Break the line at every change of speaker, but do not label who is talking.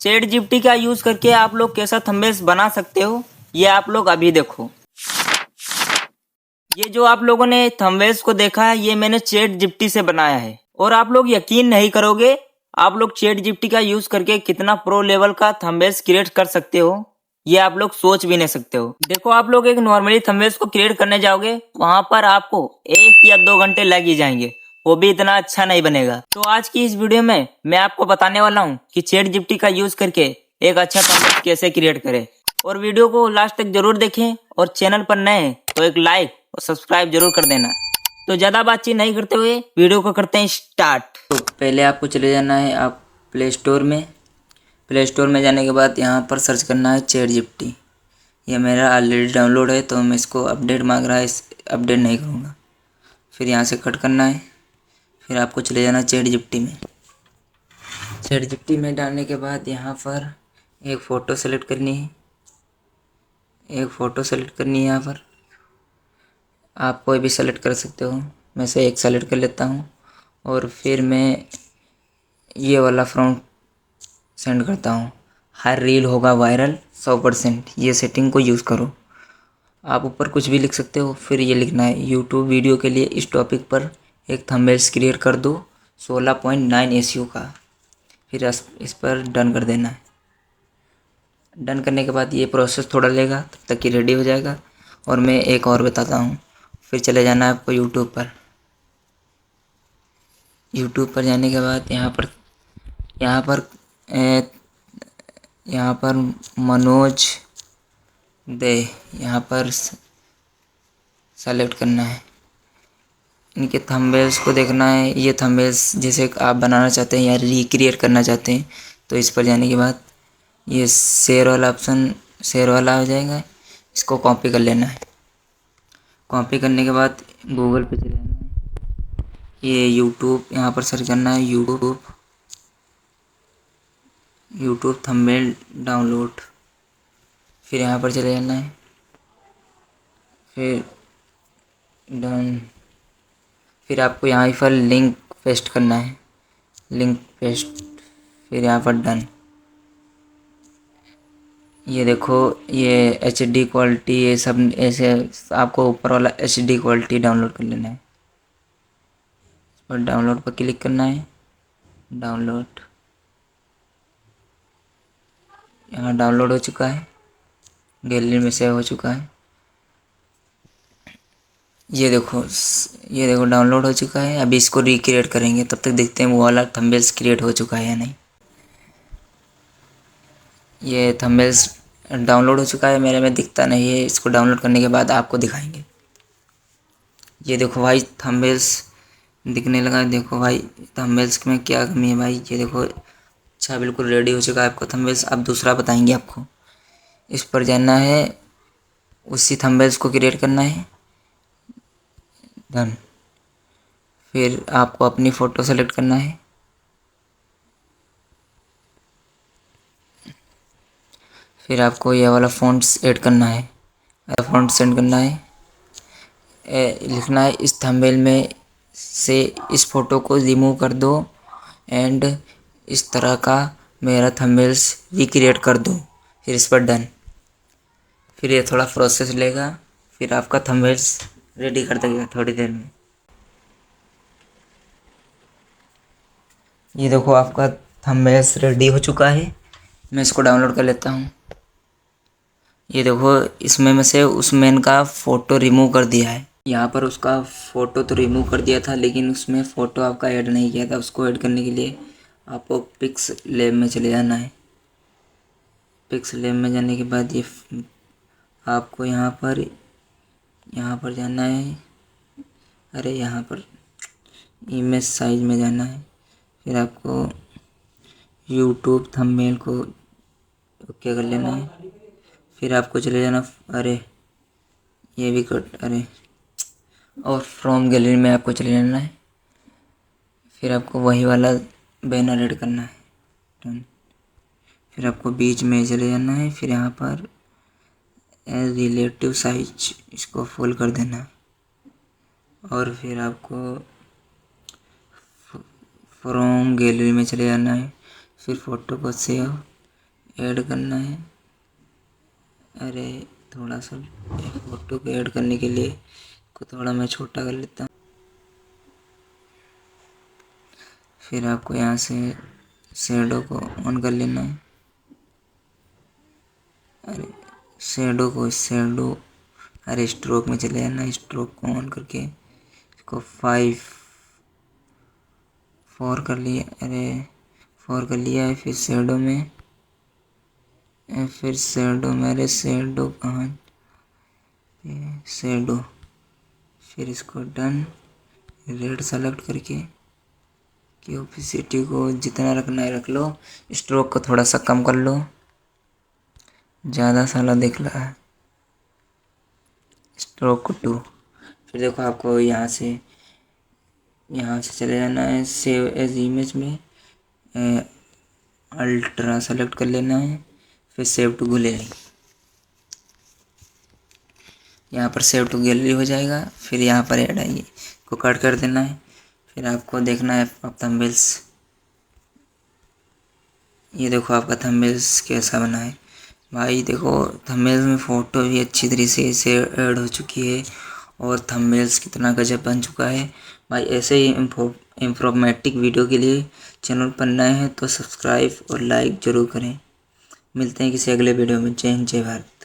Chat GPT का use करके आप लोग कैसा थंबनेल्स बना सकते हो ये आप लोग अभी देखो। ये जो आप लोगों ने थंबनेल्स को देखा है ये मैंने चैट जीपीटी से बनाया है और आप लोग यकीन नहीं करोगे आप लोग चैट जीपीटी का यूज करके कितना प्रो लेवल का थंबनेल्स क्रिएट कर सकते हो ये आप लोग सोच भी नहीं सकते हो। देखो आप लोग एक नॉर्मली थंबनेल्स को क्रिएट करने जाओगे वहां पर आपको 1 या 2 घंटे लग ही जाएंगे, वो भी इतना अच्छा नहीं बनेगा। तो आज की इस वीडियो में मैं आपको बताने वाला हूँ कि चैट जीपीटी का यूज करके एक अच्छा थंबनेल कैसे क्रिएट करें। और वीडियो को लास्ट तक जरूर देखें और चैनल पर नए हैं तो एक लाइक और सब्सक्राइब जरूर कर देना। तो ज्यादा बातचीत नहीं करते हुए वीडियो को करते हैं स्टार्ट। तो पहले आपको चले जाना है आप प्ले स्टोर में। प्ले स्टोर में जाने के बाद यहाँ पर सर्च करना है चैट जीपीटी। यह मेरा ऑलरेडी डाउनलोड है तो मैं इसको अपडेट मांग रहा है, इस अपडेट नहीं करूँगा। फिर यहाँ से कट करना है। फिर आपको चले जाना चैट जीपीटी में। चैट जीपीटी में डालने के बाद यहाँ पर एक फ़ोटो सेलेक्ट करनी है। यहाँ पर आप कोई भी सेलेक्ट कर सकते हो, मैं से एक सेलेक्ट कर लेता हूँ और फिर मैं ये वाला फ्रॉन्ट सेंड करता हूँ। हर रील होगा वायरल 100%, ये सेटिंग को यूज़ करो। आप ऊपर कुछ भी लिख सकते हो। फिर ये लिखना है यूट्यूब वीडियो के लिए इस टॉपिक पर एक थंबनेल्स क्रिएट कर दो 16.9 एसईओ का। फिर इस पर डन कर देना है। डन करने के बाद ये प्रोसेस थोड़ा लेगा तब तक कि रेडी हो जाएगा। और मैं एक और बताता हूँ। फिर चले जाना है आपको यूट्यूब पर। यूट्यूब पर जाने के बाद यहाँ पर मनोज दे यहाँ पर सेलेक्ट करना है। इनके थंबनेल्स को देखना है। ये थंबनेल्स जैसे आप बनाना चाहते हैं या रिक्रिएट करना चाहते हैं तो इस पर जाने के बाद ये शेयर वाला ऑप्शन शेयर वाला हो जाएगा, इसको कॉपी कर लेना है। कॉपी करने के बाद गूगल पे चले जाना है। ये यूट्यूब यहाँ पर सर्च करना है यूट्यूब थंबनेल डाउनलोड। फिर यहाँ पर चले जाना है। फिर डन। फिर आपको यहाँ पर लिंक पेस्ट करना है, लिंक पेस्ट। फिर यहाँ पर डन। ये देखो ये एचडी क्वालिटी ये सब ऐसे आपको ऊपर वाला एचडी क्वालिटी डाउनलोड कर लेना है। इस पर डाउनलोड पर क्लिक करना है। डाउनलोड यहाँ डाउनलोड हो चुका है, गैलरी में सेव हो चुका है। ये देखो डाउनलोड हो चुका है। अभी इसको रिक्रिएट करेंगे, तब तक देखते हैं वो वाला थंबनेल्स क्रिएट हो चुका है या नहीं। ये थंबनेल्स डाउनलोड हो चुका है, मेरे में दिखता नहीं है। इसको डाउनलोड करने के बाद आपको दिखाएंगे। ये देखो भाई थंबनेल्स दिखने लगा। देखो भाई थंबनेल्स में क्या कमी है भाई। ये देखो अच्छा बिल्कुल रेडी हो चुका है आपका थंबनेल्स। अब दूसरा बताएंगे आपको। इस पर जाना है, उसी थंबनेल्स को क्रिएट करना है। डन। फिर आपको अपनी फ़ोटो सेलेक्ट करना है। फिर आपको यह वाला फ़ॉन्ट्स ऐड करना है, फ़ॉन्ट सेंड करना है। लिखना है इस थंबनेल में से इस फ़ोटो को रिमूव कर दो एंड इस तरह का मेरा थंबनेल्स रिक्रिएट कर दो। फिर इस पर डन। फिर ये थोड़ा प्रोसेस लेगा, फिर आपका थंबनेल्स रेडी कर देगा थोड़ी देर में। ये देखो आपका थंबनेल्स रेडी हो चुका है। मैं इसको डाउनलोड कर लेता हूँ। ये देखो इसमें मैं से उस मैन का फ़ोटो रिमूव कर दिया है। यहाँ पर उसका फ़ोटो तो रिमूव कर दिया था लेकिन उसमें फ़ोटो आपका ऐड नहीं किया था। उसको ऐड करने के लिए आपको पिक्स लैब में चले जाना है। पिक्स लैब में जाने के बाद ये आपको यहाँ पर जाना है। अरे यहाँ पर इमेज साइज में जाना है। फिर आपको यूट्यूब थंबनेल को ओके कर लेना है। फिर आपको चले जाना, अरे ये भी कट, अरे और फ्रॉम गैलरी में आपको चले जाना है। फिर आपको वही वाला बैनर ऐड करना है। डन। फिर आपको बीच में चले जाना है। फिर यहाँ पर रिलेटिव साइज इसको फुल कर देना है। और फिर आपको फ्रॉम गैलरी में चले जाना है। फिर फ़ोटो को सेव ऐड करना है। अरे थोड़ा सा फ़ोटो को ऐड करने के लिए को थोड़ा मैं छोटा कर लेता हूँ। फिर आपको यहाँ से शेडो को ऑन कर लेना है। अरे शेडो अरे स्ट्रोक में चले जाना। स्ट्रोक को ऑन करके इसको 4 कर लिया। अरे 4 कर लिया है। फिर शेडो में अरे शेडो कहाँ, शेडो, फिर इसको डन। रेड सेलेक्ट करके कि ओपेसिटी को जितना रखना है रख लो। स्ट्रोक को थोड़ा सा कम कर लो, ज़्यादा साला दिख रहा है। स्ट्रोक को 2। फिर देखो आपको यहाँ से चले जाना है सेव एज इमेज में। अल्ट्रा सेलेक्ट कर लेना है। फिर सेव टू गैलरी, यहाँ पर सेव टू गैलरी हो जाएगा। फिर यहाँ पर ऐड आइए को कट कर देना है। फिर आपको देखना है थंबनेल्स। ये देखो आपका थंबनेल्स कैसा बना है भाई। देखो थंबनेल्स में फ़ोटो भी अच्छी तरीके से ऐड हो चुकी है और थंबनेल्स कितना गजब बन चुका है भाई। ऐसे ही इंफॉर्मेटिव वीडियो के लिए चैनल पर नए हैं तो सब्सक्राइब और लाइक ज़रूर करें। मिलते हैं किसी अगले वीडियो में। जय हिंद, जय भारत।